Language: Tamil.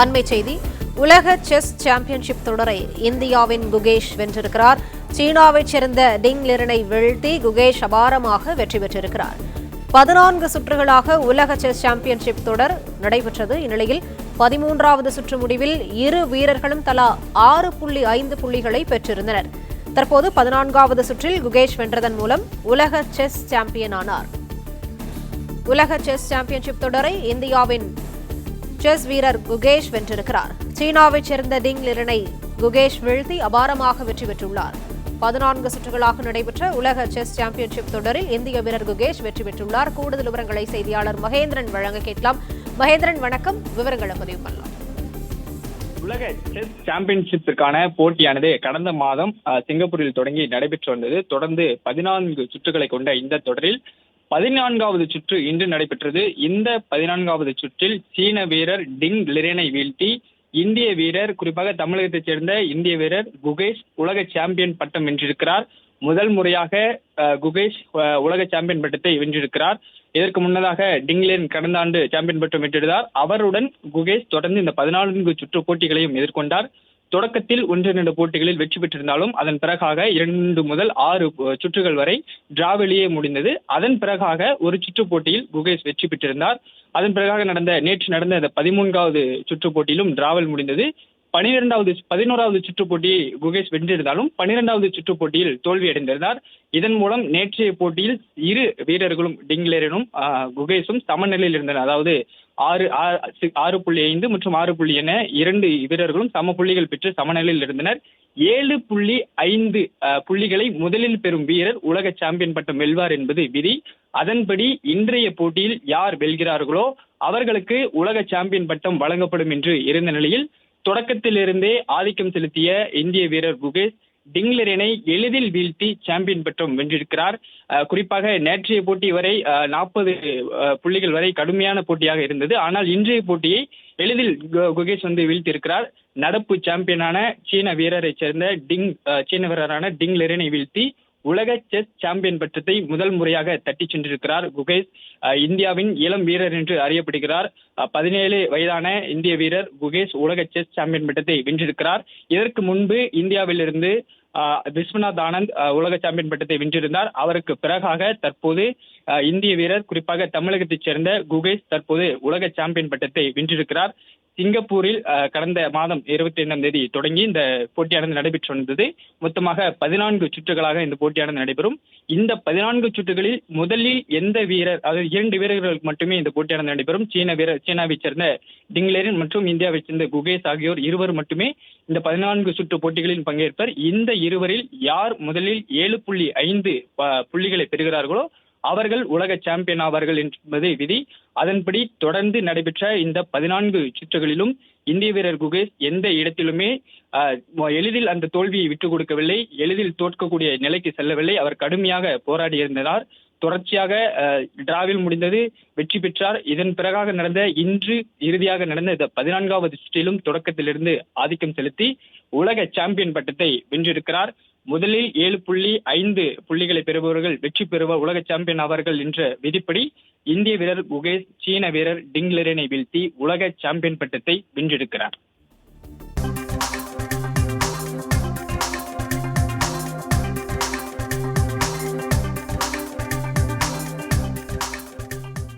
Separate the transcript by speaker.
Speaker 1: அண்மை செய்தி. உலக செஸ் சாம்பியன்ஷிப் தொடரை இந்தியாவின் குகேஷ் வென்றிருக்கிறார். சீனாவைச் சேர்ந்த டிங் லிரனை வீழ்த்தி குகேஷ் அபாரமாக வெற்றி பெற்றிருக்கிறார். 14 சுற்றுகளாக உலக செஸ் சாம்பியன்ஷிப் தொடர் நடைபெற்றது. இந்நிலையில் 13வது சுற்று முடிவில் இரு வீரர்களும் தலா 6.5 புள்ளிகளை பெற்றிருந்தனர். தற்போது 14வது சுற்றில் குகேஷ் வென்றதன் மூலம் உலக செஸ் சாம்பியன் ஆனார். உலக செஸ் சாம்பியன்ஷிப் தொடரை இந்தியாவின் செஸ் வீரர் குகேஷ் வென்றிருக்கிறார். சீனாவைச் சேர்ந்த டிங் லிரனை குகேஷ் வீழ்த்தி அபாரமாக வெற்றி பெற்றுள்ளார். 14 சுற்றுகளாக நடைபெற்ற உலக செஸ் சாம்பியன்ஷிப் தொடரில் இந்திய வீரர் குகேஷ் வெற்றி பெற்றுள்ளார். கூடுதல் விவரங்களை செய்தியாளர் மகேந்திரன் வழங்க கேட்கலாம். மகேந்திரன், வணக்கம். விவரங்களை பதிவு பண்ணலாம்.
Speaker 2: உலக செஸ் சாம்பியன்ஷிப்பிற்கான போட்டியானது கடந்த மாதம் சிங்கப்பூரில் தொடங்கி நடைபெற்று வந்தது. தொடர்ந்து 14 சுற்றுகளை கொண்ட இந்த தொடரில் 14வது சுற்று இன்று நடைபெற்றது. இந்த 14வது சுற்றில் சீன வீரர் டிங் லிரனை வீழ்த்தி இந்திய வீரர், குறிப்பாக தமிழகத்தைச் சேர்ந்த இந்திய வீரர் குகேஷ் உலக சாம்பியன் பட்டம் வென்றிருக்கிறார். முதல் முறையாக குகேஷ் உலக சாம்பியன் பட்டத்தை வென்றிருக்கிறார். இதற்கு முன்னதாக டிங் லிரன் கடந்த ஆண்டு சாம்பியன் பட்டம் வென்றிருந்தார். அவருடன் குகேஷ் தொடர்ந்து இந்த 14 சுற்று போட்டிகளையும் எதிர்கொண்டார். தொடக்கத்தில் 1-2 போட்டிகளில் வெற்றி பெற்றிருந்தாலும் அதன் பிறகாக 2 முதல் 6 சுற்றுகள் வரை டிராவிலேயே முடிந்தது. அதன் பிறகாக ஒரு சுற்று போட்டியில் குகேஷ் வெற்றி பெற்றிருந்தார். அதன் பிறகாக நேற்று நடந்த இந்த 13வது சுற்று போட்டியிலும் டிராவில் முடிந்தது. 11வது சுற்று போட்டியை குகேஷ் வென்றிருந்தாலும் 12வது சுற்று போட்டியில் தோல்வியடைந்திருந்தார். இதன் மூலம் நேற்றைய போட்டியில் இரு வீரர்களும் டிங் லிரனும் குகேஷும் சமநிலையில் இருந்தனர். அதாவது 6.5 மற்றும் 6 என 2 வீரர்களும் சம புள்ளிகள் பெற்று சமநிலையில் இருந்தனர். 7.5 புள்ளிகளை முதலில் பெறும் வீரர் உலக சாம்பியன் பட்டம் வெல்வார் என்பது விதி. அதன்படி இன்றைய போட்டியில் யார் வெல்கிறார்களோ அவர்களுக்கு உலக சாம்பியன் பட்டம் வழங்கப்படும் என்று இருந்த நிலையில் தொடக்கத்திலிருந்தே ஆதிக்கம் செலுத்திய இந்திய வீரர் குகேஷ் டிங் லிரனை எளிதில் வீழ்த்தி சாம்பியன் பட்டம் வென்றிருக்கிறார். குறிப்பாக நேற்றைய போட்டி வரை 40 புள்ளிகள் வரை கடுமையான போட்டியாக இருந்தது. ஆனால் இன்றைய போட்டியை எளிதில் குகேஷ் வீழ்த்தியிருக்கிறார். நடப்பு சாம்பியனான சீன வீரரான டிங் லிரனை வீழ்த்தி உலக செஸ் சாம்பியன் பட்டத்தை முதல் முறையாக தட்டி சென்றிருக்கிறார் குகேஷ். இந்தியாவின் இளம் வீரர் என்று அறியப்படுகிறார். 17 வயதான இந்திய வீரர் குகேஷ் உலக செஸ் சாம்பியன் பட்டத்தை வென்றிருக்கிறார். இதற்கு முன்பு இந்தியாவிலிருந்து விஸ்வநாத் ஆனந்த் உலக சாம்பியன் பட்டத்தை வென்றிருந்தார். அவருக்கு பிறகாக தற்போது இந்திய வீரர், குறிப்பாக தமிழகத்தைச் சேர்ந்த குகேஷ் தற்போது உலக சாம்பியன் பட்டத்தை வென்றிருக்கிறார். சிங்கப்பூரில் கடந்த மாதம் 25ஆம் தேதி தொடங்கி இந்த போட்டியானது நடைபெற்று வந்தது. மொத்தமாக 14 சுற்றுகளாக இந்த போட்டியானது நடைபெறும். இந்த 14 சுற்றுகளில் முதலில் எந்த வீரர், அதாவது 2 வீரர்களுக்கு மட்டுமே இந்த போட்டியானது நடைபெறும். சீனாவைச் சேர்ந்த டிங் லிரன் மற்றும் இந்தியாவைச் சேர்ந்த குகேஷ் ஆகியோர் இருவர் மட்டுமே இந்த 14 சுற்று போட்டிகளில் பங்கேற்பர். இந்த இருவரில் யார் முதலில் 7.5 புள்ளிகளை பெறுகிறார்களோ அவர்கள் உலக சாம்பியன் ஆவார்கள் என்பது விதி. அதன்படி தொடர்ந்து நடைபெற்ற இந்த 14 சுற்றுகளிலும் இந்திய வீரர் குகேஷ் எந்த இடத்திலுமே எளிதில் அந்த தோல்வியை விட்டுக் கொடுக்கவில்லை, எளிதில் தோற்கக்கூடிய நிலைக்கு செல்லவில்லை. அவர் கடுமையாக போராடி இருந்தார். தொடர்ச்சியாக டிராவில் முடிந்தது, வெற்றி பெற்றார். இதன் பிறகாக இன்று இறுதியாக நடந்த இந்த 14வது சுற்றிலும் தொடக்கத்திலிருந்து ஆதிக்கம் செலுத்தி உலக சாம்பியன் பட்டத்தை வென்றிருக்கிறார். முதலில் 7.5 புள்ளிகளை பெறுபவர்கள் வெற்றி பெறுவர் உலக சாம்பியன் ஆவார்கள் என்ற விதிப்படி இந்திய வீரர் குகேஷ் சீன வீரர் டிங் லிரனை வீழ்த்தி உலக சாம்பியன் பட்டத்தை வென்றிருக்கிறார்.